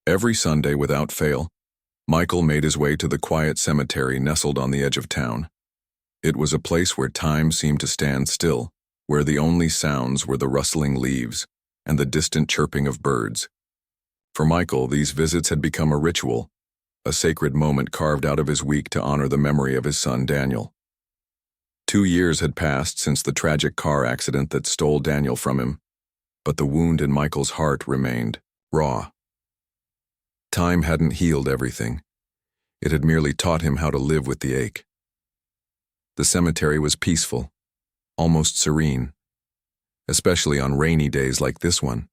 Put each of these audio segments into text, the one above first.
Every Sunday without fail, Michael made his way to the quiet cemetery nestled on the edge of town. It was a place where time seemed to stand still, where the only sounds were the rustling leaves and the distant chirping of birds. For Michael, these visits had become a ritual, a sacred moment carved out of his week to honor the memory of his son Daniel. 2 years had passed since the tragic car accident that stole Daniel from him, but the wound in Michael's heart remained raw. Time hadn't healed everything. It had merely taught him how to live with the ache. The cemetery was peaceful, almost serene, especially on rainy days like this one.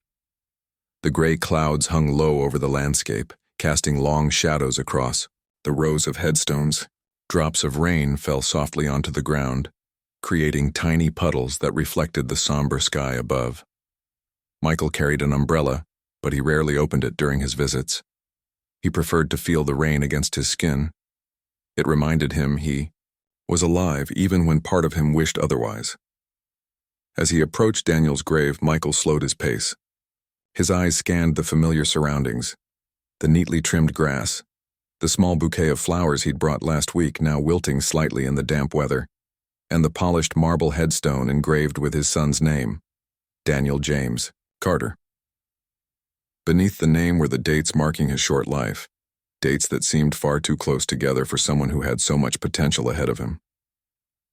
The gray clouds hung low over the landscape, casting long shadows across the rows of headstones. Drops of rain fell softly onto the ground, creating tiny puddles that reflected the somber sky above. Michael carried an umbrella, but he rarely opened it during his visits. He preferred to feel the rain against his skin. It reminded him he was alive even when part of him wished otherwise. As he approached Daniel's grave, Michael slowed his pace. His eyes scanned the familiar surroundings, the neatly trimmed grass, the small bouquet of flowers he'd brought last week now wilting slightly in the damp weather, and the polished marble headstone engraved with his son's name, Daniel James Carter. Beneath the name were the dates marking his short life, dates that seemed far too close together for someone who had so much potential ahead of him.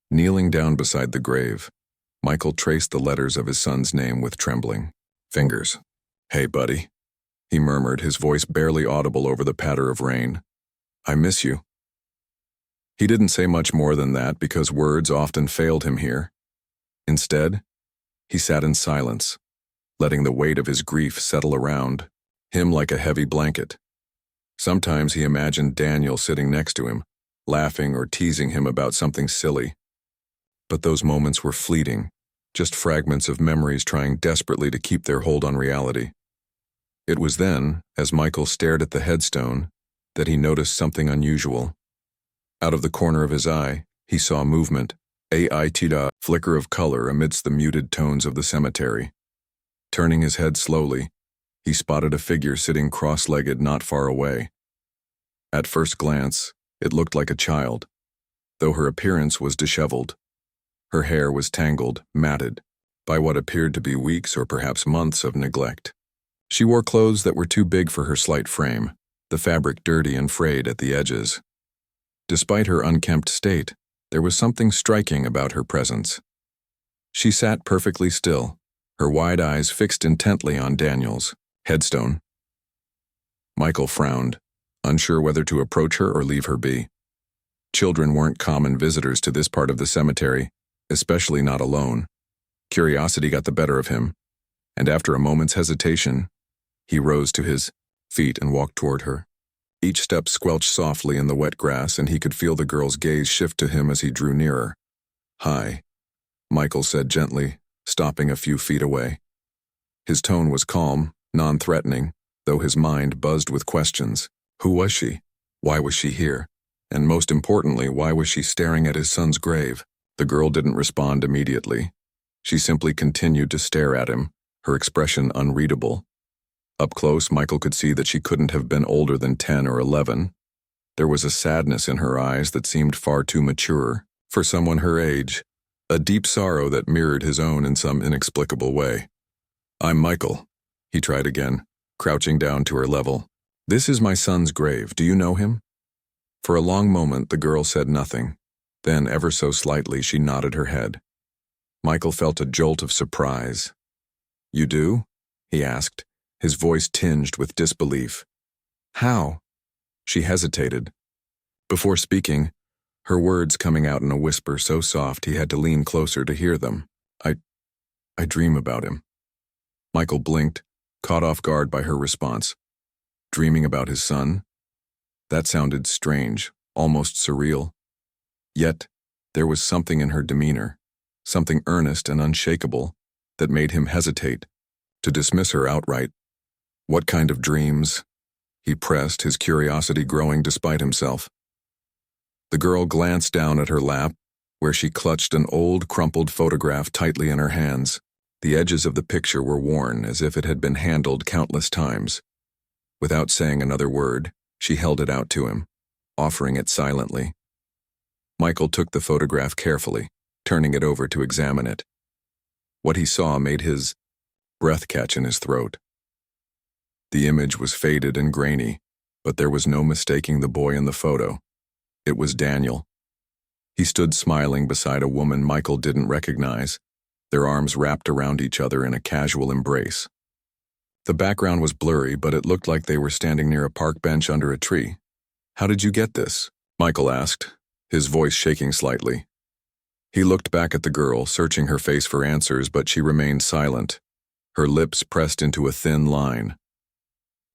Kneeling down beside the grave, Michael traced the letters of his son's name with trembling fingers. "Hey, buddy," he murmured, his voice barely audible over the patter of rain. "I miss you." He didn't say much more than that because words often failed him here. Instead, he sat in silence, letting the weight of his grief settle around him like a heavy blanket. Sometimes he imagined Daniel sitting next to him, laughing or teasing him about something silly. But those moments were fleeting, just fragments of memories trying desperately to keep their hold on reality. It was then, as Michael stared at the headstone, that he noticed something unusual. Out of the corner of his eye, he saw movement, a flicker of color amidst the muted tones of the cemetery. Turning his head slowly, he spotted a figure sitting cross-legged not far away. At first glance, it looked like a child, though her appearance was disheveled. Her hair was tangled, matted, by what appeared to be weeks or perhaps months of neglect. She wore clothes that were too big for her slight frame, the fabric dirty and frayed at the edges. Despite her unkempt state, there was something striking about her presence. She sat perfectly still, her wide eyes fixed intently on Daniel's headstone. Michael frowned, unsure whether to approach her or leave her be. Children weren't common visitors to this part of the cemetery, especially not alone. Curiosity got the better of him, and after a moment's hesitation, he rose to his feet and walked toward her. Each step squelched softly in the wet grass, and he could feel the girl's gaze shift to him as he drew nearer. "Hi," Michael said gently, stopping a few feet away. His tone was calm, non-threatening, though his mind buzzed with questions. Who was she? Why was she here? And most importantly, why was she staring at his son's grave? The girl didn't respond immediately. She simply continued to stare at him, her expression unreadable. Up close, Michael could see that she couldn't have been older than 10 or 11. There was a sadness in her eyes that seemed far too mature for someone her age, a deep sorrow that mirrored his own in some inexplicable way. "I'm Michael," he tried again, crouching down to her level. "This is my son's grave. Do you know him?" For a long moment, the girl said nothing. Then, ever so slightly, she nodded her head. Michael felt a jolt of surprise. "You do?" he asked, his voice tinged with disbelief. "How?" She hesitated. Before speaking, her words coming out in a whisper so soft he had to lean closer to hear them. I dream about him." Michael blinked, caught off guard by her response. Dreaming about his son? That sounded strange, almost surreal. Yet, there was something in her demeanor, something earnest and unshakable, that made him hesitate, to dismiss her outright. "What kind of dreams?" he pressed, his curiosity growing despite himself. The girl glanced down at her lap, where she clutched an old, crumpled photograph tightly in her hands. The edges of the picture were worn, as if it had been handled countless times. Without saying another word, she held it out to him, offering it silently. Michael took the photograph carefully, turning it over to examine it. What he saw made his breath catch in his throat. The image was faded and grainy, but there was no mistaking the boy in the photo. It was Daniel. He stood smiling beside a woman Michael didn't recognize, their arms wrapped around each other in a casual embrace. The background was blurry, but it looked like they were standing near a park bench under a tree. "How did you get this?" Michael asked, his voice shaking slightly. He looked back at the girl, searching her face for answers, but she remained silent, her lips pressed into a thin line.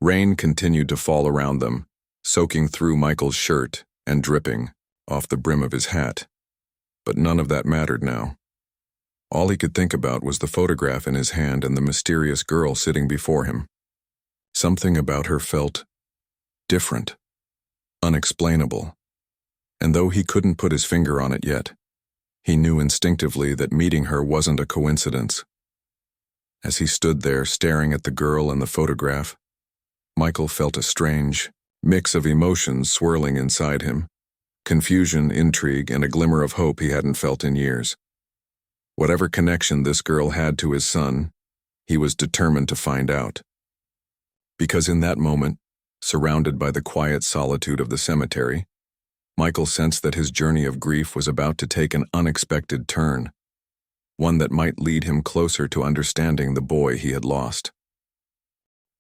Rain continued to fall around them, soaking through Michael's shirt and dripping off the brim of his hat. But none of that mattered now. All he could think about was the photograph in his hand and the mysterious girl sitting before him. Something about her felt different, unexplainable. And though he couldn't put his finger on it yet, he knew instinctively that meeting her wasn't a coincidence. As he stood there staring at the girl and the photograph, Michael felt a strange mix of emotions swirling inside him. Confusion, intrigue, and a glimmer of hope he hadn't felt in years. Whatever connection this girl had to his son, he was determined to find out. Because in that moment, surrounded by the quiet solitude of the cemetery, Michael sensed that his journey of grief was about to take an unexpected turn, one that might lead him closer to understanding the boy he had lost.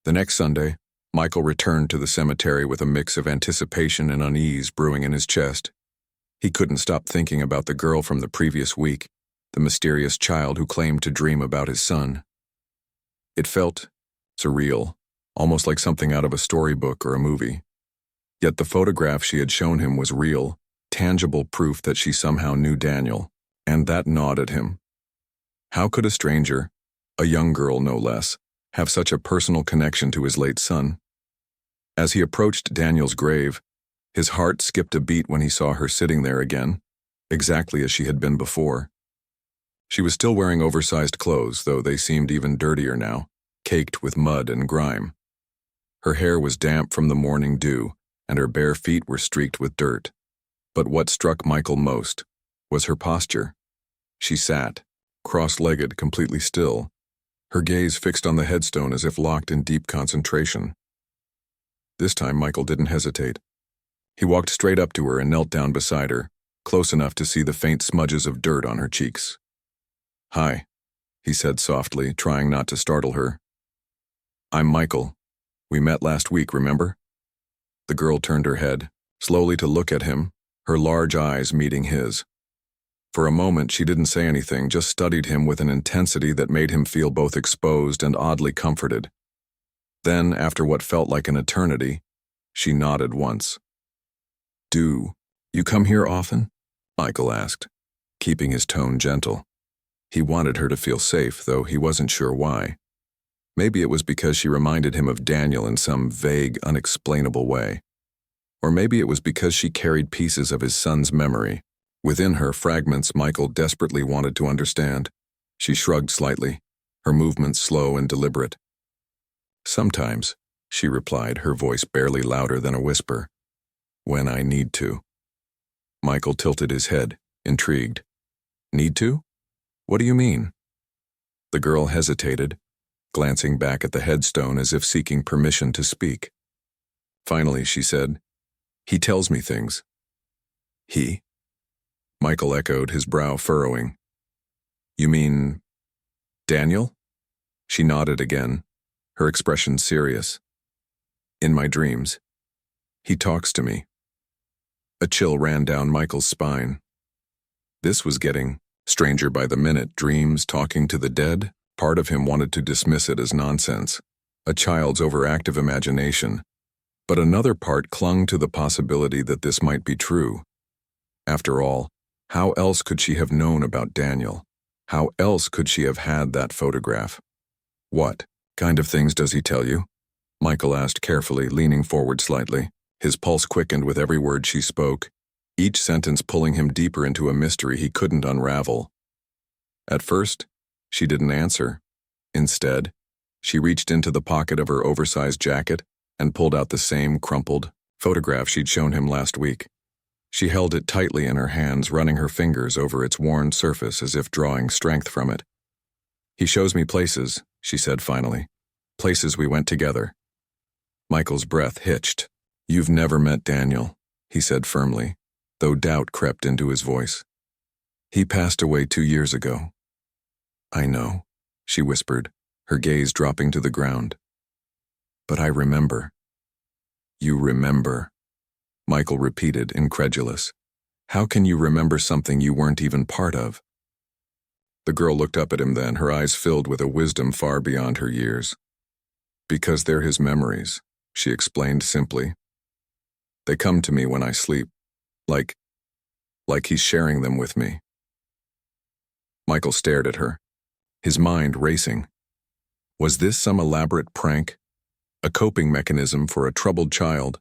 The next Sunday, Michael returned to the cemetery with a mix of anticipation and unease brewing in his chest. He couldn't stop thinking about the girl from the previous week, the mysterious child who claimed to dream about his son. It felt surreal, almost like something out of a storybook or a movie. Yet the photograph she had shown him was real, tangible proof that she somehow knew Daniel, and that gnawed at him. How could a stranger, a young girl no less, have such a personal connection to his late son? As he approached Daniel's grave, his heart skipped a beat when he saw her sitting there again, exactly as she had been before. She was still wearing oversized clothes, though they seemed even dirtier now, caked with mud and grime. Her hair was damp from the morning dew, and her bare feet were streaked with dirt. But what struck Michael most was her posture. She sat, cross-legged, completely still, her gaze fixed on the headstone as if locked in deep concentration. This time Michael didn't hesitate. He walked straight up to her and knelt down beside her, close enough to see the faint smudges of dirt on her cheeks. "Hi," he said softly, trying not to startle her. "I'm Michael. We met last week, remember?" The girl turned her head, slowly to look at him, her large eyes meeting his. For a moment she didn't say anything, just studied him with an intensity that made him feel both exposed and oddly comforted. Then, after what felt like an eternity, she nodded once. "Do you come here often?" Michael asked, keeping his tone gentle. He wanted her to feel safe, though he wasn't sure why. Maybe it was because she reminded him of Daniel in some vague, unexplainable way. Or maybe it was because she carried pieces of his son's memory. Within her, fragments Michael desperately wanted to understand. She shrugged slightly, her movements slow and deliberate. "Sometimes," she replied, her voice barely louder than a whisper. "When I need to." Michael tilted his head, intrigued. "Need to? What do you mean?" The girl hesitated, glancing back at the headstone as if seeking permission to speak. Finally, she said, "He tells me things." "He?" Michael echoed, his brow furrowing. "You mean Daniel?" She nodded again, her expression serious. "In my dreams. He talks to me." A chill ran down Michael's spine. This was getting stranger by the minute. Dreams talking to the dead? Part of him wanted to dismiss it as nonsense, a child's overactive imagination. But another part clung to the possibility that this might be true. After all, how else could she have known about Daniel? How else could she have had that photograph? "What kind of things does he tell you?" Michael asked carefully, leaning forward slightly. His pulse quickened with every word she spoke, each sentence pulling him deeper into a mystery he couldn't unravel. At first, she didn't answer. Instead, she reached into the pocket of her oversized jacket, and pulled out the same crumpled photograph she'd shown him last week. She held it tightly in her hands, running her fingers over its worn surface as if drawing strength from it. "He shows me places," she said finally. "Places we went together." Michael's breath hitched. "You've never met Daniel," he said firmly, though doubt crept into his voice. "He passed away 2 years ago." "I know," she whispered, her gaze dropping to the ground. "But I remember." "You remember," Michael repeated, incredulous. "How can you remember something you weren't even part of?" The girl looked up at him then, her eyes filled with a wisdom far beyond her years. "Because they're his memories," she explained simply. "They come to me when I sleep, like he's sharing them with me." Michael stared at her, his mind racing. Was this some elaborate prank, a coping mechanism for a troubled child?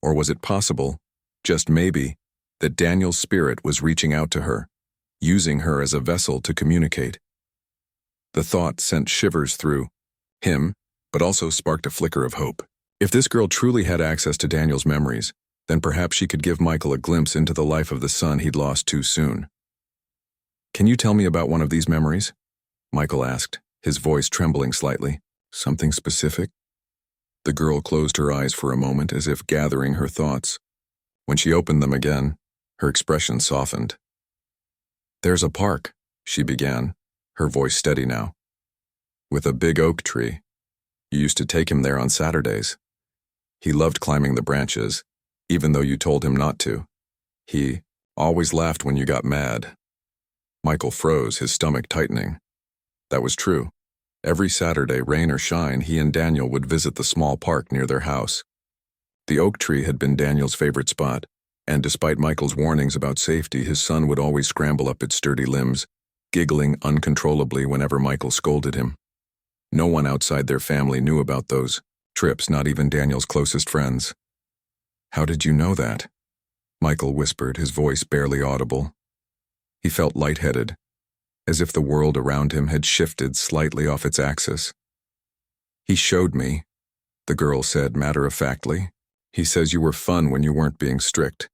Or was it possible, just maybe, that Daniel's spirit was reaching out to her, using her as a vessel to communicate? The thought sent shivers through him, but also sparked a flicker of hope. If this girl truly had access to Daniel's memories, then perhaps she could give Michael a glimpse into the life of the son he'd lost too soon. "Can you tell me about one of these memories?" Michael asked, his voice trembling slightly. "Something specific?" The girl closed her eyes for a moment as if gathering her thoughts. When she opened them again, her expression softened. "There's a park," she began, her voice steady now, "with a big oak tree. You used to take him there on Saturdays. He loved climbing the branches, even though you told him not to. He always laughed when you got mad." Michael froze, his stomach tightening. That was true. Every Saturday, rain or shine, he and Daniel would visit the small park near their house. The oak tree had been Daniel's favorite spot, and despite Michael's warnings about safety, his son would always scramble up its sturdy limbs, giggling uncontrollably whenever Michael scolded him. No one outside their family knew about those trips, not even Daniel's closest friends. "How did you know that?" Michael whispered, his voice barely audible. He felt lightheaded, as if the world around him had shifted slightly off its axis. "He showed me," the girl said matter-of-factly. "He says you were fun when you weren't being strict."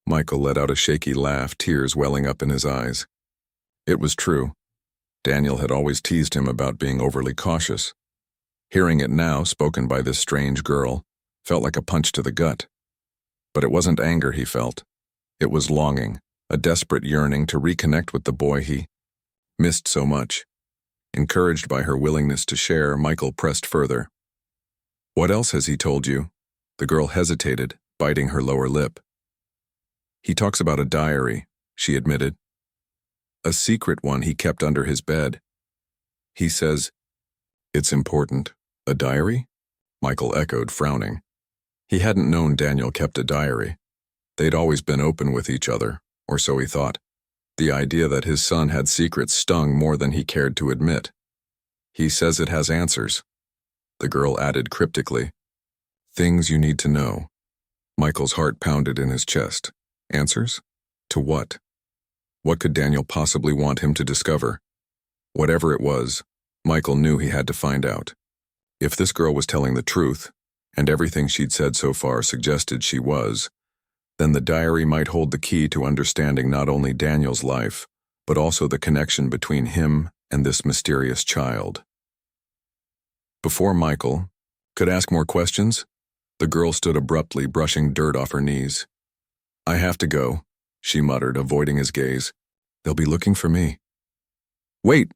Michael let out a shaky laugh, tears welling up in his eyes. It was true. Daniel had always teased him about being overly cautious. Hearing it now, spoken by this strange girl, felt like a punch to the gut. But it wasn't anger he felt. It was longing, a desperate yearning to reconnect with the boy he missed so much. Encouraged by her willingness to share, Michael pressed further. "What else has he told you?" The girl hesitated, biting her lower lip. "He talks about a diary," she admitted. "A secret one he kept under his bed. He says, it's important." "A diary?" Michael echoed, frowning. He hadn't known Daniel kept a diary. They'd always been open with each other, or so he thought. The idea that his son had secrets stung more than he cared to admit. "He says it has answers," the girl added cryptically. "Things you need to know." Michael's heart pounded in his chest. Answers? To what? What could Daniel possibly want him to discover? Whatever it was, Michael knew he had to find out. If this girl was telling the truth, and everything she'd said so far suggested she was, then the diary might hold the key to understanding not only Daniel's life, but also the connection between him and this mysterious child. Before Michael could ask more questions, the girl stood abruptly, brushing dirt off her knees. "I have to go," she muttered, avoiding his gaze. "They'll be looking for me." "Wait,"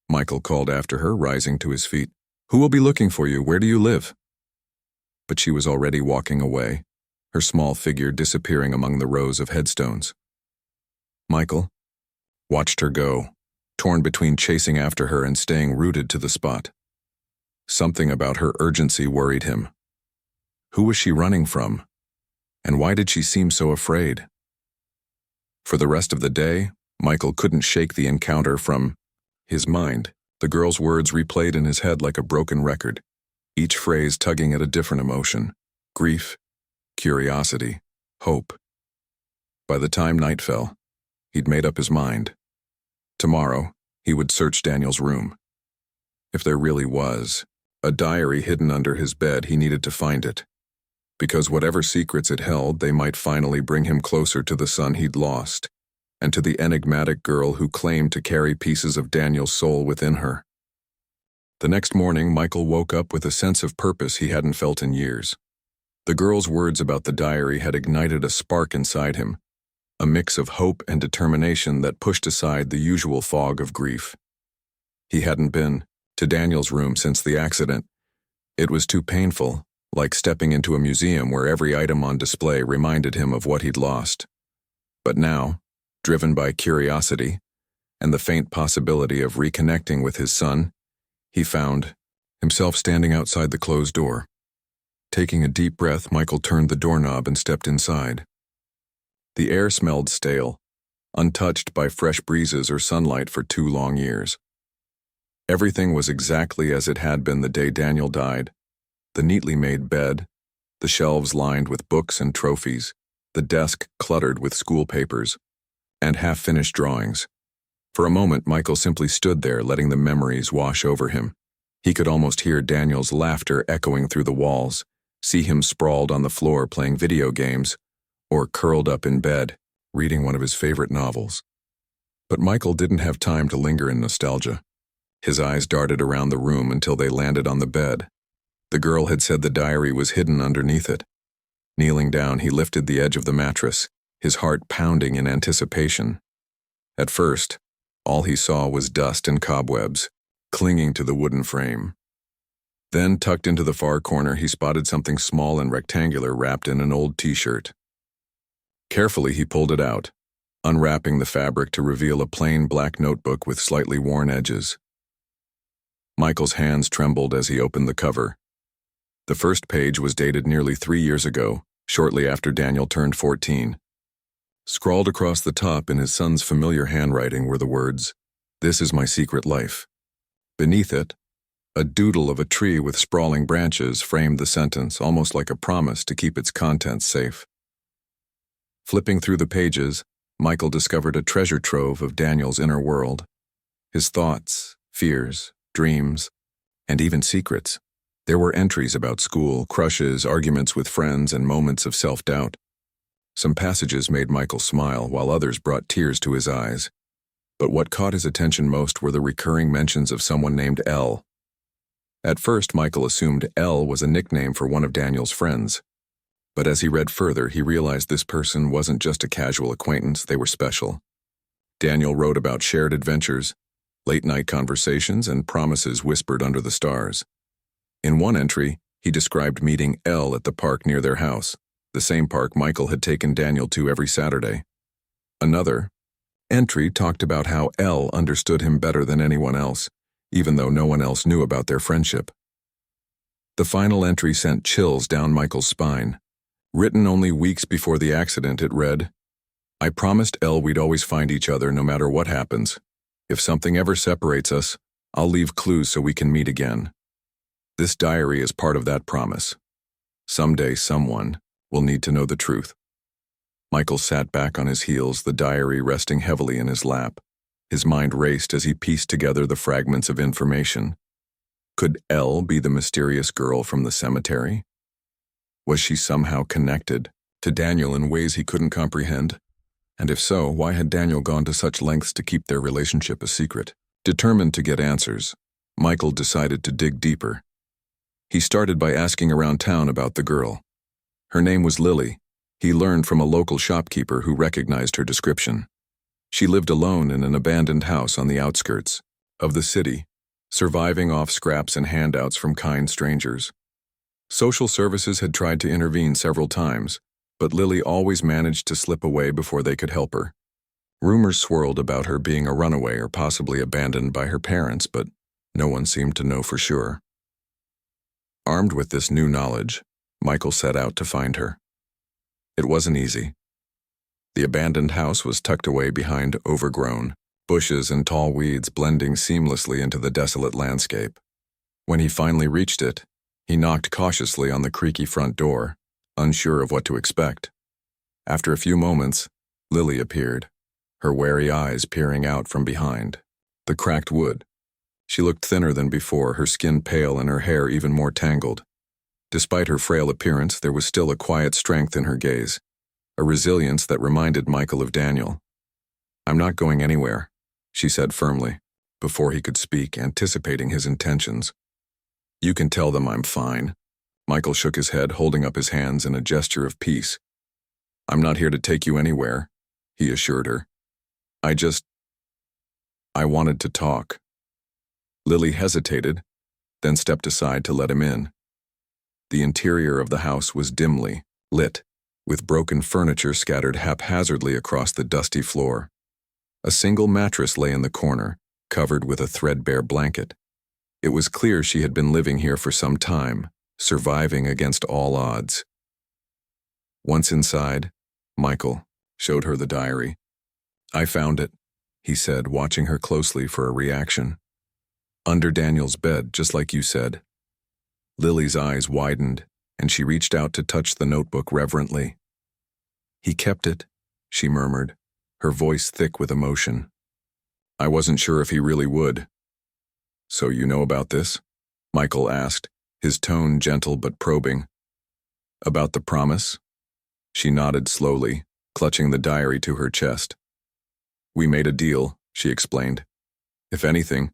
Michael called after her, rising to his feet. "Who will be looking for you? Where do you live?" But she was already walking away, her small figure disappearing among the rows of headstones. Michael watched her go, torn between chasing after her and staying rooted to the spot. Something about her urgency worried him. Who was she running from? And why did she seem so afraid? For the rest of the day, Michael couldn't shake the encounter from his mind. The girl's words replayed in his head like a broken record, each phrase tugging at a different emotion: grief, curiosity, hope. By the time night fell, he'd made up his mind. Tomorrow, he would search Daniel's room. If there really was A diary hidden under his bed. He needed to find it, because whatever secrets it held, they might finally bring him closer to the son he'd lost, and to the enigmatic girl who claimed to carry pieces of Daniel's soul within her. The next morning, Michael woke up with a sense of purpose he hadn't felt in years. The girl's words about the diary had ignited a spark inside him, a mix of hope and determination that pushed aside the usual fog of grief. He hadn't been to Daniel's room since the accident. It was too painful, like stepping into a museum where every item on display reminded him of what he'd lost. But now, driven by curiosity and the faint possibility of reconnecting with his son, he found himself standing outside the closed door. Taking a deep breath, Michael turned the doorknob and stepped inside. The air smelled stale, untouched by fresh breezes or sunlight for 2 long years. Everything was exactly as it had been the day Daniel died. The neatly made bed, the shelves lined with books and trophies, the desk cluttered with school papers, and half-finished drawings. For a moment, Michael simply stood there, letting the memories wash over him. He could almost hear Daniel's laughter echoing through the walls, see him sprawled on the floor playing video games, or curled up in bed, reading one of his favorite novels. But Michael didn't have time to linger in nostalgia. His eyes darted around the room until they landed on the bed. The girl had said the diary was hidden underneath it. Kneeling down, he lifted the edge of the mattress, his heart pounding in anticipation. At first, all he saw was dust and cobwebs, clinging to the wooden frame. Then, tucked into the far corner, he spotted something small and rectangular wrapped in an old t-shirt. Carefully, he pulled it out, unwrapping the fabric to reveal a plain black notebook with slightly worn edges. Michael's hands trembled as he opened the cover. The first page was dated nearly 3 years ago, shortly after Daniel turned 14. Scrawled across the top in his son's familiar handwriting were the words, "This is my secret life." Beneath it, a doodle of a tree with sprawling branches framed the sentence, almost like a promise to keep its contents safe. Flipping through the pages, Michael discovered a treasure trove of Daniel's inner world. His thoughts, fears, dreams, and even secrets. There were entries about school, crushes, arguments with friends, and moments of self-doubt. Some passages made Michael smile, while others brought tears to his eyes. But what caught his attention most were the recurring mentions of someone named Elle. At first, Michael assumed Elle was a nickname for one of Daniel's friends. But as he read further, he realized this person wasn't just a casual acquaintance, they were special. Daniel wrote about shared adventures, late-night conversations, and promises whispered under the stars. In one entry, he described meeting Elle at the park near their house, the same park Michael had taken Daniel to every Saturday. Another entry talked about how Elle understood him better than anyone else, even though no one else knew about their friendship. The final entry sent chills down Michael's spine. Written only weeks before the accident, it read, "I promised Elle we'd always find each other no matter what happens. If something ever separates us, I'll leave clues so we can meet again. This diary is part of that promise. Someday someone will need to know the truth." Michael sat back on his heels, the diary resting heavily in his lap. His mind raced as he pieced together the fragments of information. Could Elle be the mysterious girl from the cemetery? Was she somehow connected to Daniel in ways he couldn't comprehend? And if so, why had Daniel gone to such lengths to keep their relationship a secret? Determined to get answers, Michael decided to dig deeper. He started by asking around town about the girl. Her name was Lily. He learned from a local shopkeeper who recognized her description. She lived alone in an abandoned house on the outskirts of the city, surviving off scraps and handouts from kind strangers. Social services had tried to intervene several times, but Lily always managed to slip away before they could help her. Rumors swirled about her being a runaway or possibly abandoned by her parents, but no one seemed to know for sure. Armed with this new knowledge, Michael set out to find her. It wasn't easy. The abandoned house was tucked away behind overgrown bushes and tall weeds blending seamlessly into the desolate landscape. When he finally reached it, he knocked cautiously on the creaky front door, unsure of what to expect. After a few moments, Lily appeared, her wary eyes peering out from behind the cracked wood. She looked thinner than before, her skin pale and her hair even more tangled. Despite her frail appearance, there was still a quiet strength in her gaze, a resilience that reminded Michael of Daniel. "I'm not going anywhere," she said firmly, before he could speak, anticipating his intentions. "You can tell them I'm fine." Michael shook his head, holding up his hands in a gesture of peace. "I'm not here to take you anywhere," he assured her. I wanted to talk." Lily hesitated, then stepped aside to let him in. The interior of the house was dimly lit, with broken furniture scattered haphazardly across the dusty floor. A single mattress lay in the corner, covered with a threadbare blanket. It was clear she had been living here for some time, surviving against all odds. Once inside, Michael showed her the diary. "I found it," he said, watching her closely for a reaction. "Under Daniel's bed, just like you said." Lily's eyes widened, and she reached out to touch the notebook reverently. "He kept it," she murmured, her voice thick with emotion. "I wasn't sure if he really would." "So you know about this?" Michael asked, his tone gentle but probing. "About the promise?" She nodded slowly, clutching the diary to her chest. "We made a deal," she explained. "If anything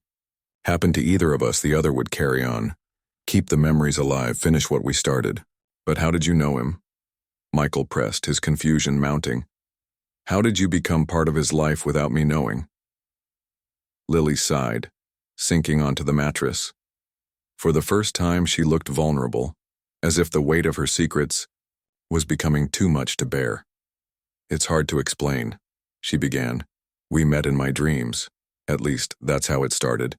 happened to either of us, the other would carry on. Keep the memories alive, finish what we started." "But how did you know him?" Michael pressed, his confusion mounting. "How did you become part of his life without me knowing?" Lily sighed, sinking onto the mattress. For the first time, she looked vulnerable, as if the weight of her secrets was becoming too much to bear. "It's hard to explain," she began. "We met in my dreams. At least, that's how it started.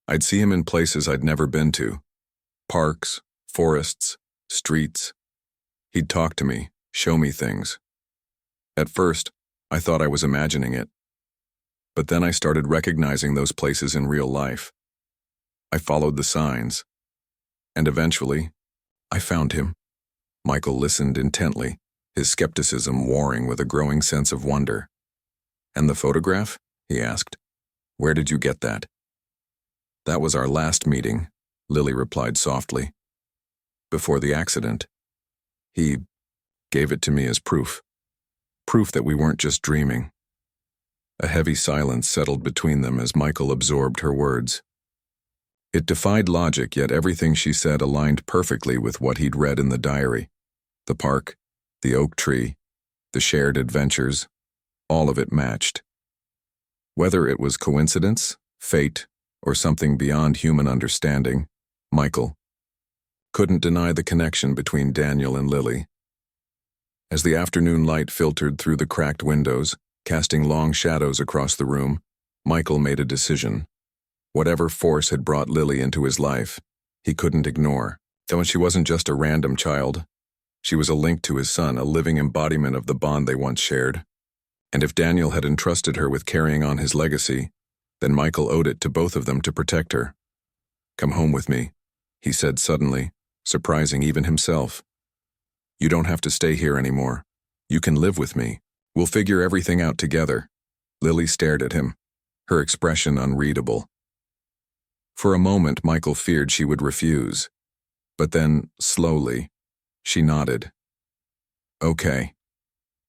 I'd see him in places I'd never been to. Parks, forests, streets. He'd talk to me, show me things. At first, I thought I was imagining it. But then I started recognizing those places in real life. I followed the signs. And eventually, I found him." Michael listened intently, his skepticism warring with a growing sense of wonder. "And the photograph?" he asked. "Where did you get that?" "That was our last meeting," Lily replied softly. "Before the accident. He gave it to me as proof. Proof that we weren't just dreaming." A heavy silence settled between them as Michael absorbed her words. It defied logic, yet everything she said aligned perfectly with what he'd read in the diary. The park, the oak tree, the shared adventures, all of it matched. Whether it was coincidence, fate, or something beyond human understanding, Michael couldn't deny the connection between Daniel and Lily. As the afternoon light filtered through the cracked windows, casting long shadows across the room, Michael made a decision. Whatever force had brought Lily into his life, he couldn't ignore. Though she wasn't just a random child, she was a link to his son, a living embodiment of the bond they once shared. And if Daniel had entrusted her with carrying on his legacy, then Michael owed it to both of them to protect her. "Come home with me," he said suddenly, surprising even himself. "You don't have to stay here anymore. You can live with me. We'll figure everything out together." Lily stared at him, her expression unreadable. For a moment, Michael feared she would refuse. But then, slowly, she nodded. "Okay,"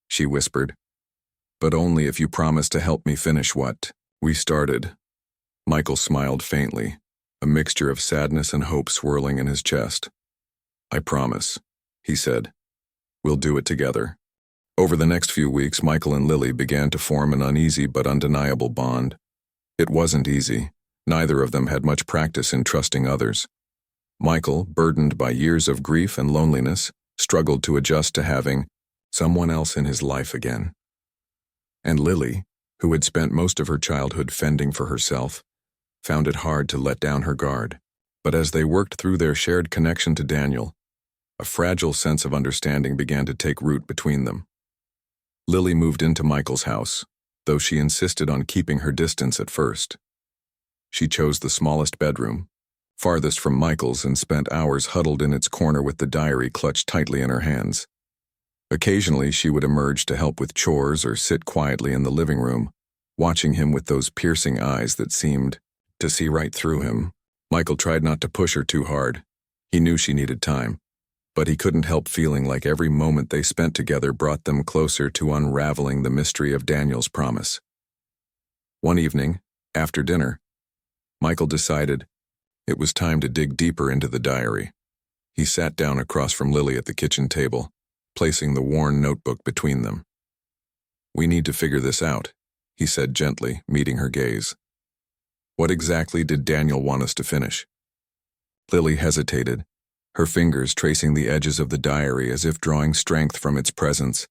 she whispered. "But only if you promise to help me finish what we started." Michael smiled faintly, a mixture of sadness and hope swirling in his chest. "I promise," he said. "We'll do it together." Over the next few weeks, Michael and Lily began to form an uneasy but undeniable bond. It wasn't easy. Neither of them had much practice in trusting others. Michael, burdened by years of grief and loneliness, struggled to adjust to having someone else in his life again. And Lily, who had spent most of her childhood fending for herself, found it hard to let down her guard. But as they worked through their shared connection to Daniel, a fragile sense of understanding began to take root between them. Lily moved into Michael's house, though she insisted on keeping her distance at first. She chose the smallest bedroom, farthest from Michael's, and spent hours huddled in its corner with the diary clutched tightly in her hands. Occasionally, she would emerge to help with chores or sit quietly in the living room, watching him with those piercing eyes that seemed to see right through him. Michael tried not to push her too hard. He knew she needed time, but he couldn't help feeling like every moment they spent together brought them closer to unraveling the mystery of Daniel's promise. One evening, after dinner, Michael decided it was time to dig deeper into the diary. He sat down across from Lily at the kitchen table, placing the worn notebook between them. "We need to figure this out," he said gently, meeting her gaze. "What exactly did Daniel want us to finish?" Lily hesitated, her fingers tracing the edges of the diary as if drawing strength from its presence.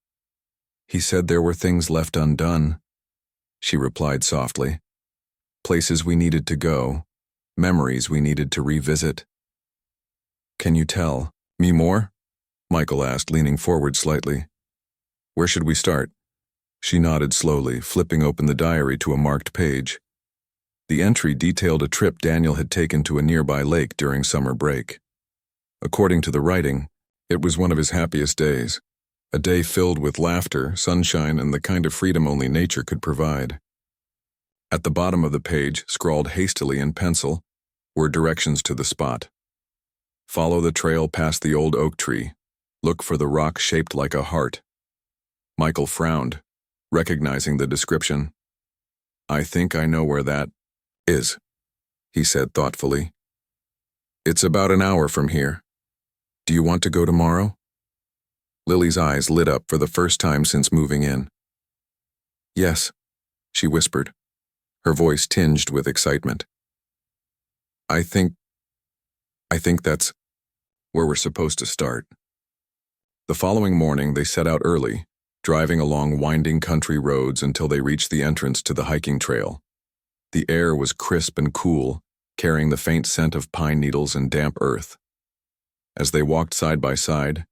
"He said there were things left undone," she replied softly. "Places we needed to go, memories we needed to revisit." "Can you tell me more?" Michael asked, leaning forward slightly. "Where should we start?" She nodded slowly, flipping open the diary to a marked page. The entry detailed a trip Daniel had taken to a nearby lake during summer break. According to the writing, it was one of his happiest days, a day filled with laughter, sunshine, and the kind of freedom only nature could provide. At the bottom of the page, scrawled hastily in pencil, were directions to the spot. "Follow the trail past the old oak tree. Look for the rock shaped like a heart." Michael frowned, recognizing the description. "I think I know where that is," he said thoughtfully. "It's about an hour from here. Do you want to go tomorrow?" Lily's eyes lit up for the first time since moving in. "Yes," she whispered, her voice tinged with excitement. I think that's where we're supposed to start." The following morning they set out early, driving along winding country roads until they reached the entrance to the hiking trail. The air was crisp and cool, carrying the faint scent of pine needles and damp earth. As they walked side by side,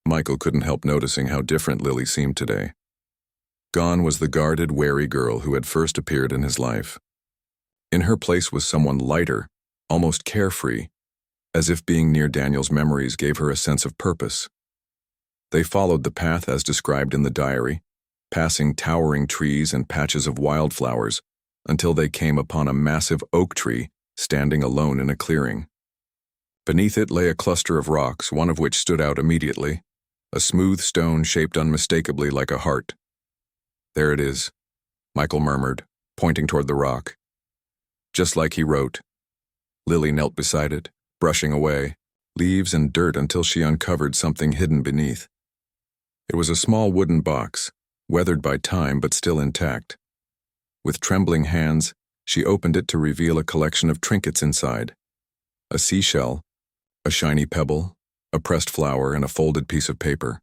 Michael couldn't help noticing how different Lily seemed today. Gone was the guarded, wary girl who had first appeared in his life. In her place was someone lighter, almost carefree, as if being near Daniel's memories gave her a sense of purpose. They followed the path as described in the diary, passing towering trees and patches of wildflowers until they came upon a massive oak tree standing alone in a clearing. Beneath it lay a cluster of rocks, one of which stood out immediately, a smooth stone shaped unmistakably like a heart. "There it is," Michael murmured, pointing toward the rock. "Just like he wrote." Lily knelt beside it, brushing away leaves and dirt until she uncovered something hidden beneath. It was a small wooden box, weathered by time but still intact. With trembling hands, she opened it to reveal a collection of trinkets inside: a seashell, a shiny pebble, a pressed flower, and a folded piece of paper.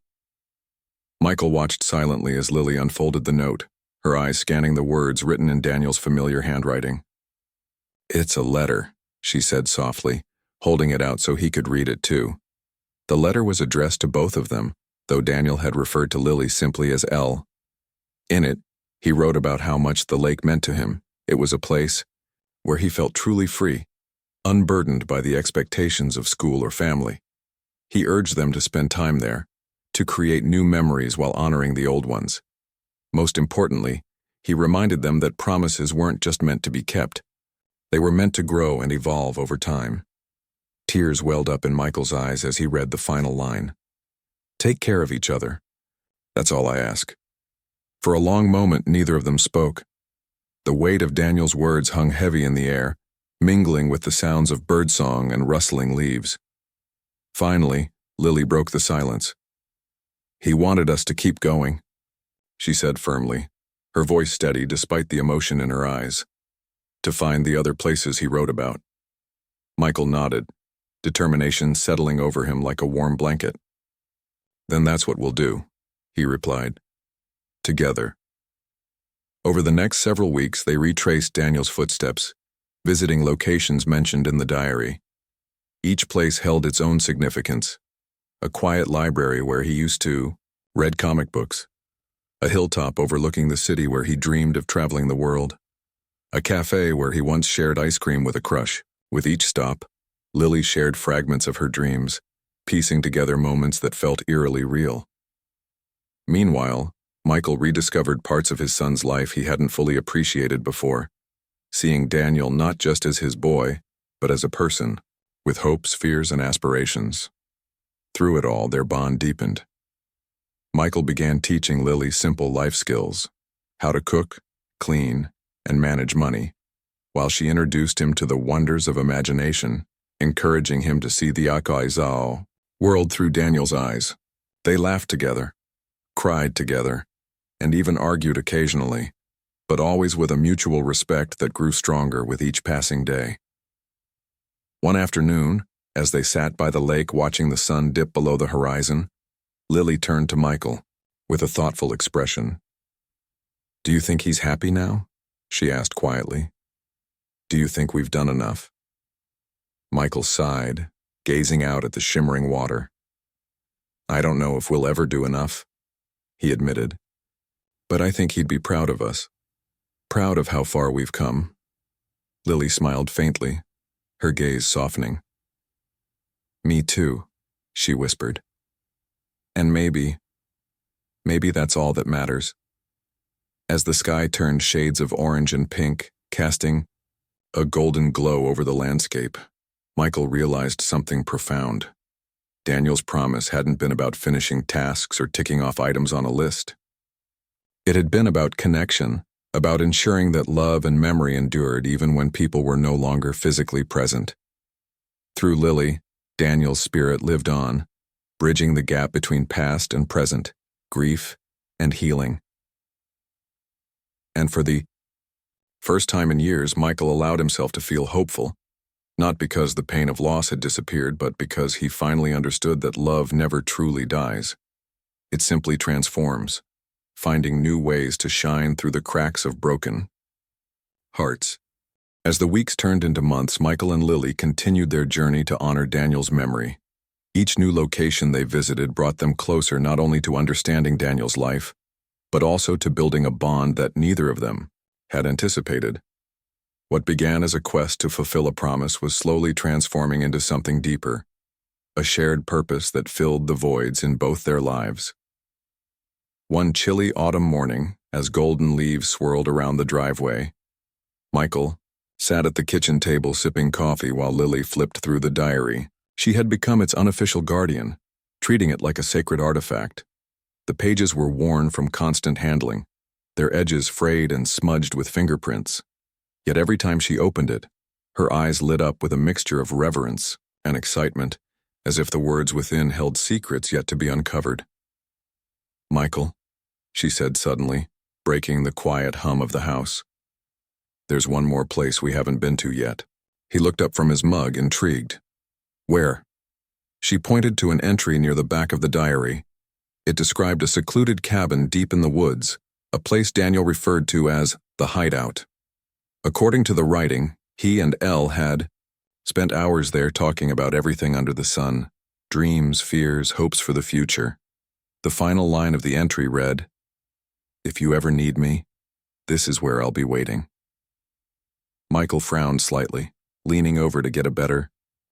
Michael watched silently as Lily unfolded the note, her eyes scanning the words written in Daniel's familiar handwriting. "It's a letter," she said softly, holding it out so he could read it too. The letter was addressed to both of them, though Daniel had referred to Lily simply as Elle. In it, he wrote about how much the lake meant to him. It was a place where he felt truly free, unburdened by the expectations of school or family. He urged them to spend time there, to create new memories while honoring the old ones. Most importantly, he reminded them that promises weren't just meant to be kept. They were meant to grow and evolve over time. Tears welled up in Michael's eyes as he read the final line. "Take care of each other. That's all I ask." For a long moment, neither of them spoke. The weight of Daniel's words hung heavy in the air, mingling with the sounds of birdsong and rustling leaves. Finally, Lily broke the silence. "He wanted us to keep going," she said firmly, her voice steady despite the emotion in her eyes. "To find the other places he wrote about." Michael nodded, determination settling over him like a warm blanket. "Then that's what we'll do," he replied. "Together." Over the next several weeks, they retraced Daniel's footsteps, visiting locations mentioned in the diary. Each place held its own significance: a quiet library where he used to read comic books, a hilltop overlooking the city where he dreamed of traveling the world, a cafe where he once shared ice cream with a crush. With each stop, Lily shared fragments of her dreams, piecing together moments that felt eerily real. Meanwhile, Michael rediscovered parts of his son's life he hadn't fully appreciated before: seeing Daniel not just as his boy, but as a person, with hopes, fears, and aspirations. Through it all, their bond deepened. Michael began teaching Lily simple life skills, how to cook, clean, and manage money, while she introduced him to the wonders of imagination, encouraging him to see the Akaizao world through Daniel's eyes. They laughed together, cried together, and even argued occasionally, but always with a mutual respect that grew stronger with each passing day. One afternoon, as they sat by the lake watching the sun dip below the horizon, Lily turned to Michael with a thoughtful expression. "Do you think he's happy now?" she asked quietly. "Do you think we've done enough?" Michael sighed, gazing out at the shimmering water. "I don't know if we'll ever do enough," he admitted, "but I think he'd be proud of us. Proud of how far we've come." Lily smiled faintly, her gaze softening. "Me too," she whispered. "And maybe that's all that matters." As the sky turned shades of orange and pink, casting a golden glow over the landscape, Michael realized something profound. Daniel's promise hadn't been about finishing tasks or ticking off items on a list. It had been about connection, about ensuring that love and memory endured even when people were no longer physically present. Through Lily, Daniel's spirit lived on, bridging the gap between past and present, grief and healing. And for the first time in years, Michael allowed himself to feel hopeful, not because the pain of loss had disappeared, but because he finally understood that love never truly dies. It simply transforms, finding new ways to shine through the cracks of broken hearts. As the weeks turned into months, Michael and Lily continued their journey to honor Daniel's memory. Each new location they visited brought them closer not only to understanding Daniel's life, but also to building a bond that neither of them had anticipated. What began as a quest to fulfill a promise was slowly transforming into something deeper, a shared purpose that filled the voids in both their lives. One chilly autumn morning, as golden leaves swirled around the driveway, Michael sat at the kitchen table sipping coffee while Lily flipped through the diary. She had become its unofficial guardian, treating it like a sacred artifact. The pages were worn from constant handling, their edges frayed and smudged with fingerprints. Yet every time she opened it, her eyes lit up with a mixture of reverence and excitement, as if the words within held secrets yet to be uncovered. "Michael," she said suddenly, breaking the quiet hum of the house. "There's one more place we haven't been to yet." He looked up from his mug, intrigued. "Where?" She pointed to an entry near the back of the diary. It described a secluded cabin deep in the woods, a place Daniel referred to as the hideout. According to the writing, he and Elle had spent hours there talking about everything under the sun, dreams, fears, hopes for the future. The final line of the entry read, "If you ever need me, this is where I'll be waiting." Michael frowned slightly, leaning over to get a better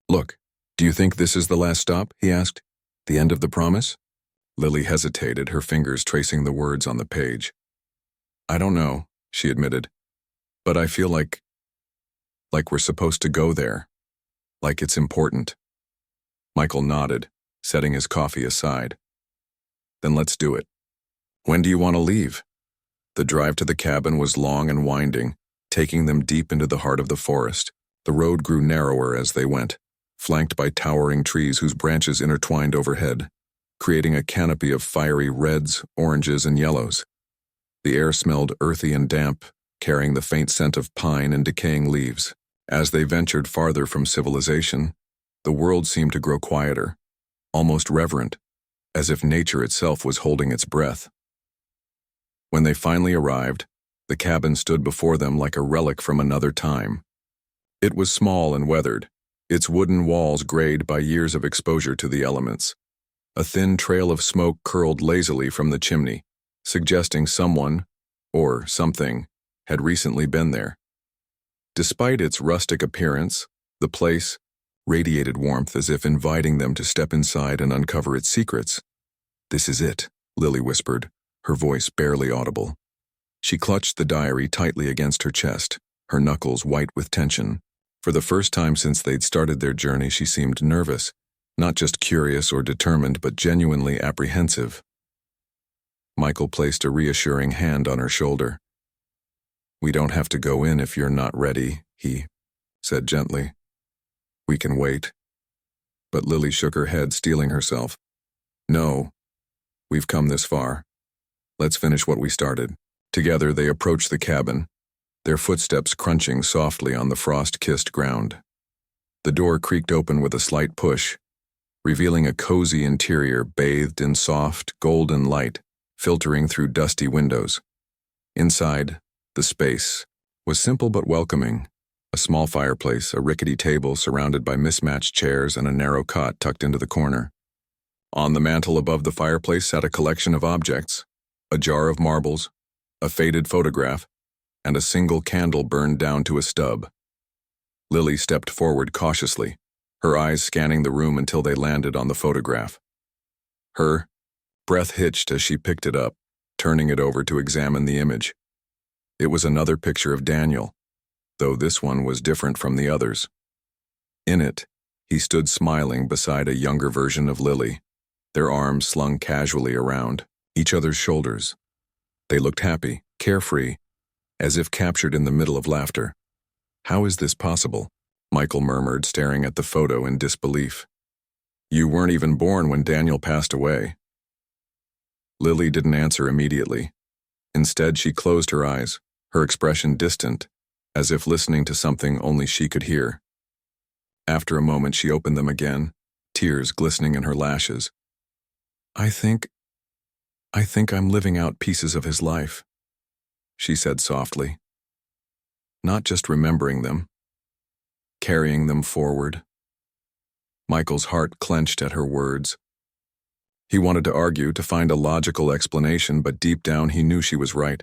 look. "Do you think this is the last stop?" he asked. "The end of the promise?" Lily hesitated, her fingers tracing the words on the page. "I don't know," she admitted, "but I feel like we're supposed to go there. Like it's important." Michael nodded, setting his coffee aside. "Then let's do it. When do you want to leave?" The drive to the cabin was long and winding, taking them deep into the heart of the forest. The road grew narrower as they went, flanked by towering trees whose branches intertwined overhead, creating a canopy of fiery reds, oranges, and yellows. The air smelled earthy and damp, carrying the faint scent of pine and decaying leaves. As they ventured farther from civilization, the world seemed to grow quieter, almost reverent, as if nature itself was holding its breath. When they finally arrived, the cabin stood before them like a relic from another time. It was small and weathered, its wooden walls grayed by years of exposure to the elements. A thin trail of smoke curled lazily from the chimney, suggesting someone, or something, had recently been there. Despite its rustic appearance, the place radiated warmth as if inviting them to step inside and uncover its secrets. "This is it," Lily whispered, her voice barely audible. She clutched the diary tightly against her chest, her knuckles white with tension. For the first time since they'd started their journey, she seemed nervous, not just curious or determined, but genuinely apprehensive. Michael placed a reassuring hand on her shoulder. "We don't have to go in if you're not ready," he said gently. "We can wait." But Lily shook her head, steeling herself. "No, we've come this far. Let's finish what we started." Together they approached the cabin, their footsteps crunching softly on the frost-kissed ground. The door creaked open with a slight push, revealing a cozy interior bathed in soft, golden light filtering through dusty windows. Inside, the space was simple but welcoming. A small fireplace, a rickety table surrounded by mismatched chairs, and a narrow cot tucked into the corner. On the mantel above the fireplace sat a collection of objects: a jar of marbles, a faded photograph, and a single candle burned down to a stub. Lily stepped forward cautiously, her eyes scanning the room until they landed on the photograph. Her breath hitched as she picked it up, turning it over to examine the image. It was another picture of Daniel, though this one was different from the others. In it, he stood smiling beside a younger version of Lily, their arms slung casually around each other's shoulders. They looked happy, carefree, as if captured in the middle of laughter. "How is this possible?" Michael murmured, staring at the photo in disbelief. "You weren't even born when Daniel passed away." Lily didn't answer immediately. Instead, she closed her eyes, her expression distant, as if listening to something only she could hear. After a moment, she opened them again, tears glistening in her lashes. I think I'm living out pieces of his life," she said softly. "Not just remembering them, carrying them forward." Michael's heart clenched at her words. He wanted to argue, to find a logical explanation, but deep down he knew she was right.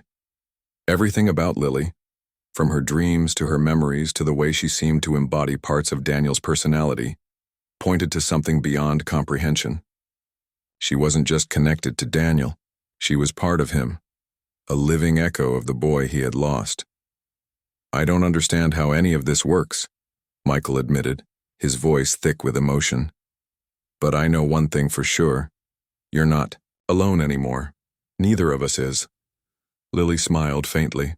Everything about Lily, from her dreams to her memories to the way she seemed to embody parts of Daniel's personality, pointed to something beyond comprehension. She wasn't just connected to Daniel, she was part of him, a living echo of the boy he had lost. "I don't understand how any of this works," Michael admitted, his voice thick with emotion. "But I know one thing for sure. You're not alone anymore. Neither of us is." Lily smiled faintly,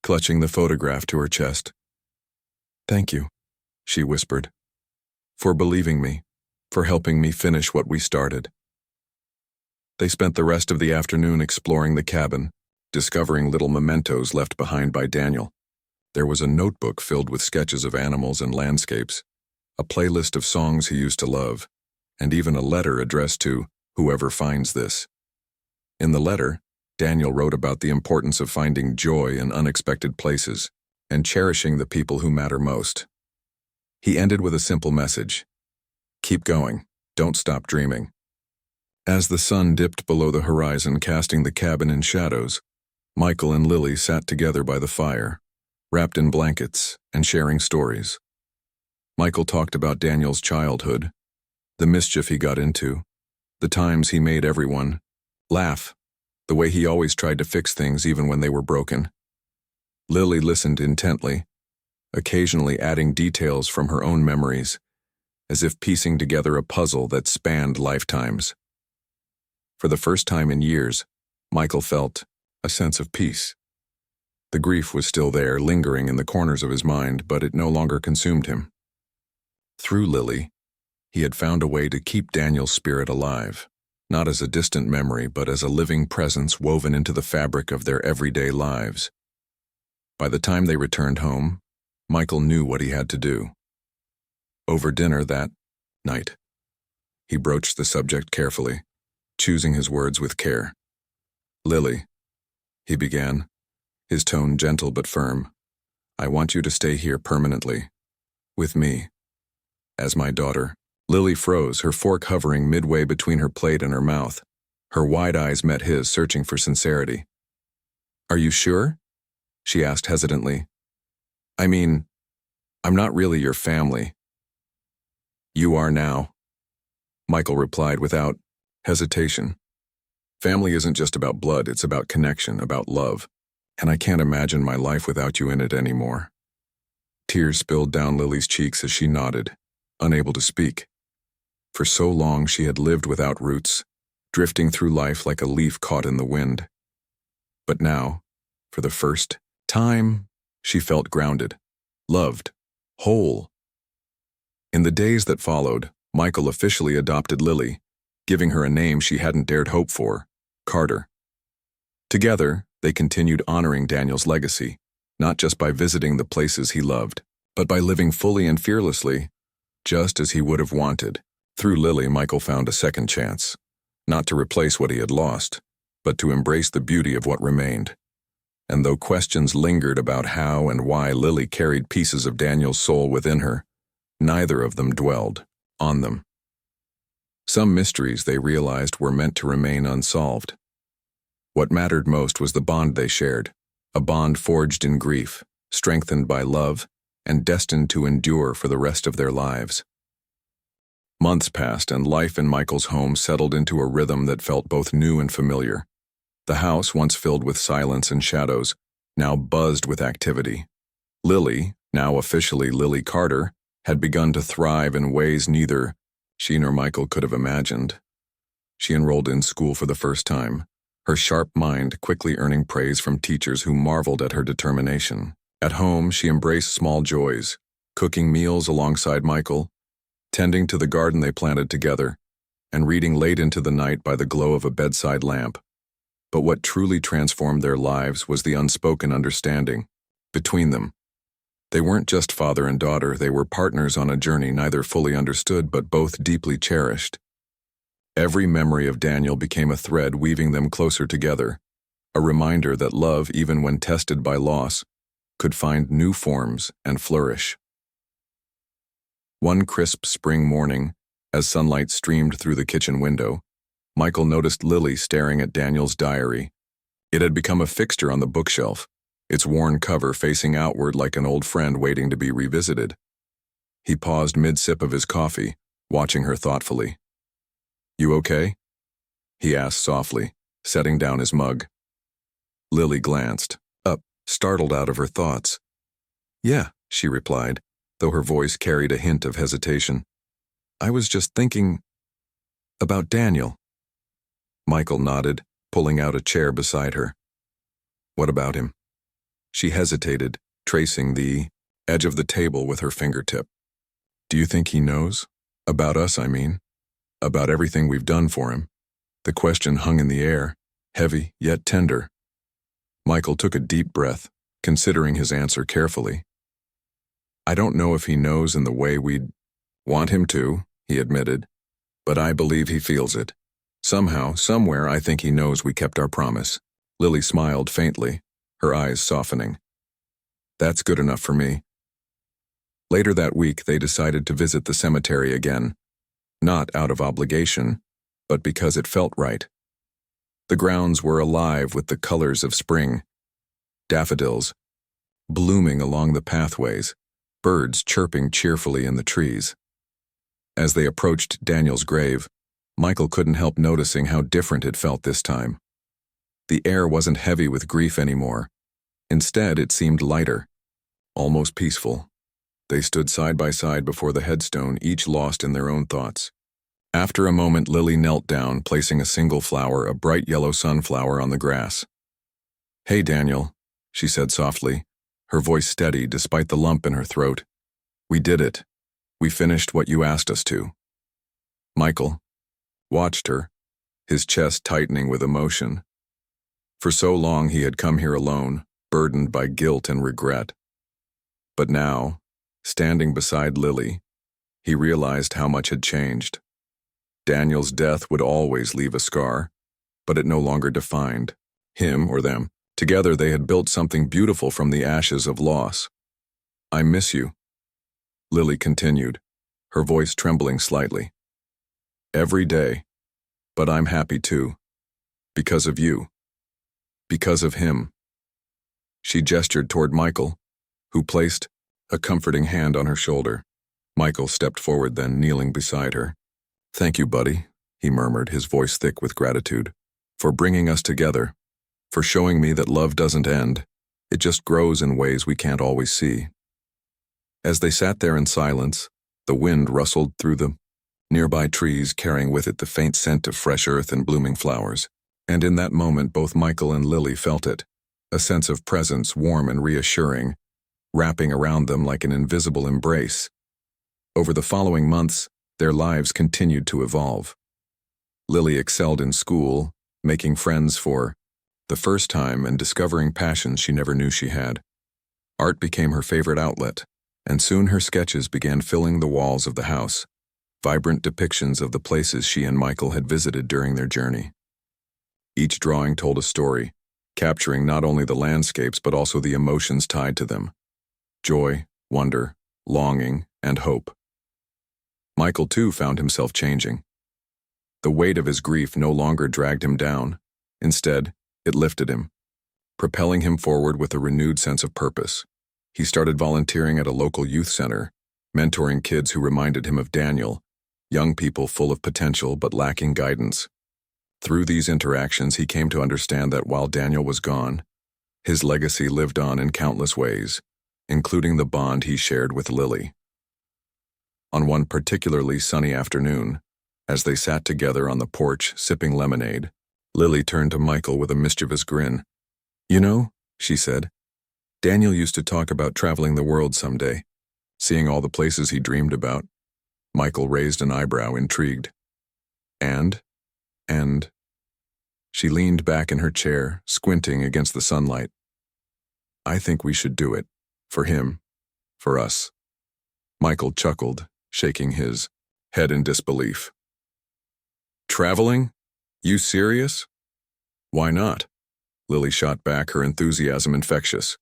clutching the photograph to her chest. "Thank you," she whispered, "for believing me, for helping me finish what we started." They spent the rest of the afternoon exploring the cabin, discovering little mementos left behind by Daniel. There was a notebook filled with sketches of animals and landscapes, a playlist of songs he used to love, and even a letter addressed to "Whoever finds this." In the letter, Daniel wrote about the importance of finding joy in unexpected places and cherishing the people who matter most. He ended with a simple message: "Keep going, don't stop dreaming." As the sun dipped below the horizon, casting the cabin in shadows, Michael and Lily sat together by the fire, wrapped in blankets and sharing stories. Michael talked about Daniel's childhood, the mischief he got into, the times he made everyone laugh, the way he always tried to fix things even when they were broken. Lily listened intently, occasionally adding details from her own memories, as if piecing together a puzzle that spanned lifetimes. For the first time in years, Michael felt a sense of peace. The grief was still there, lingering in the corners of his mind, but it no longer consumed him. Through Lily, he had found a way to keep Daniel's spirit alive, not as a distant memory, but as a living presence woven into the fabric of their everyday lives. By the time they returned home, Michael knew what he had to do. Over dinner that night, he broached the subject carefully, choosing his words with care. "Lily," he began, his tone gentle but firm, "I want you to stay here permanently, with me, as my daughter." Lily froze, her fork hovering midway between her plate and her mouth. Her wide eyes met his, searching for sincerity. "Are you sure?" she asked hesitantly. "I mean, I'm not really your family." "You are now," Michael replied without hesitation. "Family isn't just about blood, it's about connection, about love, and I can't imagine my life without you in it anymore." Tears spilled down Lily's cheeks as she nodded, unable to speak. For so long she had lived without roots, drifting through life like a leaf caught in the wind. But now, for the first time, she felt grounded, loved, whole. In the days that followed, Michael officially adopted Lily, giving her a name she hadn't dared hope for, Carter. Together, they continued honoring Daniel's legacy, not just by visiting the places he loved, but by living fully and fearlessly, just as he would have wanted. Through Lily, Michael found a second chance, not to replace what he had lost, but to embrace the beauty of what remained. And though questions lingered about how and why Lily carried pieces of Daniel's soul within her, neither of them dwelled on them. Some mysteries, they realized, were meant to remain unsolved. What mattered most was the bond they shared, a bond forged in grief, strengthened by love, and destined to endure for the rest of their lives. Months passed, and life in Michael's home settled into a rhythm that felt both new and familiar. The house, once filled with silence and shadows, now buzzed with activity. Lily, now officially Lily Carter, had begun to thrive in ways neither she nor Michael could have imagined. She enrolled in school for the first time, her sharp mind quickly earning praise from teachers who marveled at her determination. At home, she embraced small joys, cooking meals alongside Michael, tending to the garden they planted together, and reading late into the night by the glow of a bedside lamp. But what truly transformed their lives was the unspoken understanding between them. They weren't just father and daughter, they were partners on a journey neither fully understood but both deeply cherished. Every memory of Daniel became a thread weaving them closer together, a reminder that love, even when tested by loss, could find new forms and flourish. One crisp spring morning, as sunlight streamed through the kitchen window, Michael noticed Lily staring at Daniel's diary. It had become a fixture on the bookshelf, its worn cover facing outward like an old friend waiting to be revisited. He paused mid-sip of his coffee, watching her thoughtfully. "You okay?" he asked softly, setting down his mug. Lily glanced up, startled out of her thoughts. "Yeah," she replied, though her voice carried a hint of hesitation. "I was just thinking about Daniel." Michael nodded, pulling out a chair beside her. "What about him?" She hesitated, tracing the edge of the table with her fingertip. "Do you think he knows? About us, I mean. About everything we've done for him." The question hung in the air, heavy yet tender. Michael took a deep breath, considering his answer carefully. "I don't know if he knows in the way we'd want him to," he admitted, "but I believe he feels it. Somehow, somewhere, I think he knows we kept our promise." Lily smiled faintly, her eyes softening. "That's good enough for me." Later that week, they decided to visit the cemetery again, not out of obligation, but because it felt right. The grounds were alive with the colors of spring, daffodils blooming along the pathways, birds chirping cheerfully in the trees. As they approached Daniel's grave, Michael couldn't help noticing how different it felt this time. The air wasn't heavy with grief anymore. Instead, it seemed lighter, almost peaceful. They stood side by side before the headstone, each lost in their own thoughts. After a moment, Lily knelt down, placing a single flower, a bright yellow sunflower, on the grass. "Hey, Daniel," she said softly, her voice steady despite the lump in her throat. "We did it. We finished what you asked us to." Michael watched her, his chest tightening with emotion. For so long he had come here alone, burdened by guilt and regret. But now, standing beside Lily, he realized how much had changed. Daniel's death would always leave a scar, but it no longer defined him or them. Together they had built something beautiful from the ashes of loss. "I miss you," Lily continued, her voice trembling slightly. "Every day, but I'm happy too. Because of you. Because of him." She gestured toward Michael, who placed a comforting hand on her shoulder. Michael stepped forward then, kneeling beside her. "Thank you, buddy," he murmured, his voice thick with gratitude, "for bringing us together, for showing me that love doesn't end, it just grows in ways we can't always see." As they sat there in silence, the wind rustled through the nearby trees, carrying with it the faint scent of fresh earth and blooming flowers. And in that moment, both Michael and Lily felt it, a sense of presence, warm and reassuring, wrapping around them like an invisible embrace. Over the following months, their lives continued to evolve. Lily excelled in school, making friends for the first time and discovering passions she never knew she had. Art became her favorite outlet, and soon her sketches began filling the walls of the house, vibrant depictions of the places she and Michael had visited during their journey. Each drawing told a story, capturing not only the landscapes but also the emotions tied to them: joy, wonder, longing, and hope. Michael, too, found himself changing. The weight of his grief no longer dragged him down. Instead, it lifted him, propelling him forward with a renewed sense of purpose. He started volunteering at a local youth center, mentoring kids who reminded him of Daniel, young people full of potential but lacking guidance. Through these interactions, he came to understand that while Daniel was gone, his legacy lived on in countless ways, including the bond he shared with Lily. On one particularly sunny afternoon, as they sat together on the porch sipping lemonade, Lily turned to Michael with a mischievous grin. "You know," she said, "Daniel used to talk about traveling the world someday, seeing all the places he dreamed about." Michael raised an eyebrow, intrigued. And? She leaned back in her chair, squinting against the sunlight. "I think we should do it. For him. For us." Michael chuckled, shaking his head in disbelief. "Traveling? You serious?" "Why not?" Lily shot back, her enthusiasm infectious.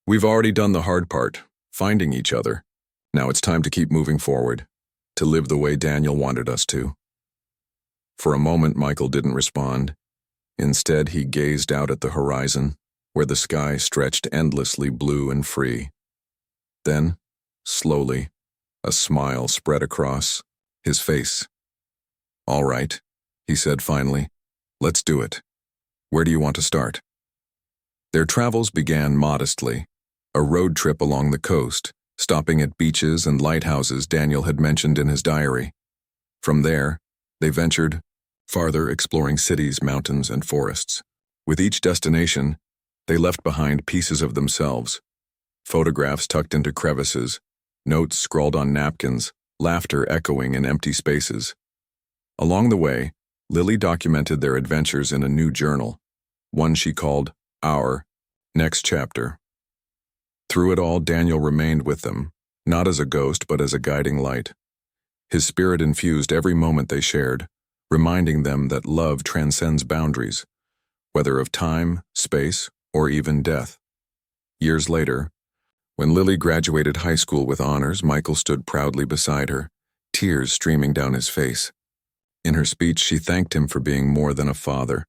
"We've already done the hard part, finding each other. Now it's time to keep moving forward, to live the way Daniel wanted us to." For a moment, Michael didn't respond. Instead, he gazed out at the horizon, where the sky stretched endlessly blue and free. Then, slowly, a smile spread across his face. "All right," he said finally. "Let's do it. Where do you want to start?" Their travels began modestly, a road trip along the coast, stopping at beaches and lighthouses Daniel had mentioned in his diary. From there, they ventured farther, exploring cities, mountains, and forests. With each destination, they left behind pieces of themselves: photographs tucked into crevices, notes scrawled on napkins, laughter echoing in empty spaces. Along the way, Lily documented their adventures in a new journal, one she called Our Next Chapter. Through it all, Daniel remained with them, not as a ghost but as a guiding light. His spirit infused every moment they shared, reminding them that love transcends boundaries, whether of time, space, or even death. Years later, when Lily graduated high school with honors, Michael stood proudly beside her, tears streaming down his face. In her speech, she thanked him for being more than a father,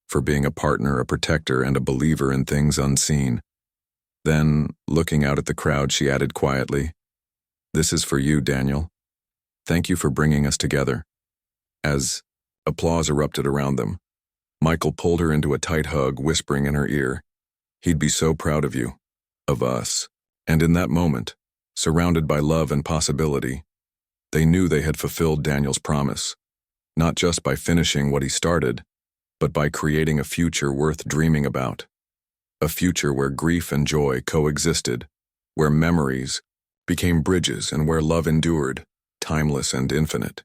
for being a partner, a protector, and a believer in things unseen. Then, looking out at the crowd, she added quietly, "This is for you, Daniel. Thank you for bringing us together." As applause erupted around them, Michael pulled her into a tight hug, whispering in her ear, "He'd be so proud of you, of us." And in that moment, surrounded by love and possibility, they knew they had fulfilled Daniel's promise, not just by finishing what he started, but by creating a future worth dreaming about. A future where grief and joy coexisted, where memories became bridges, and where love endured, timeless and infinite.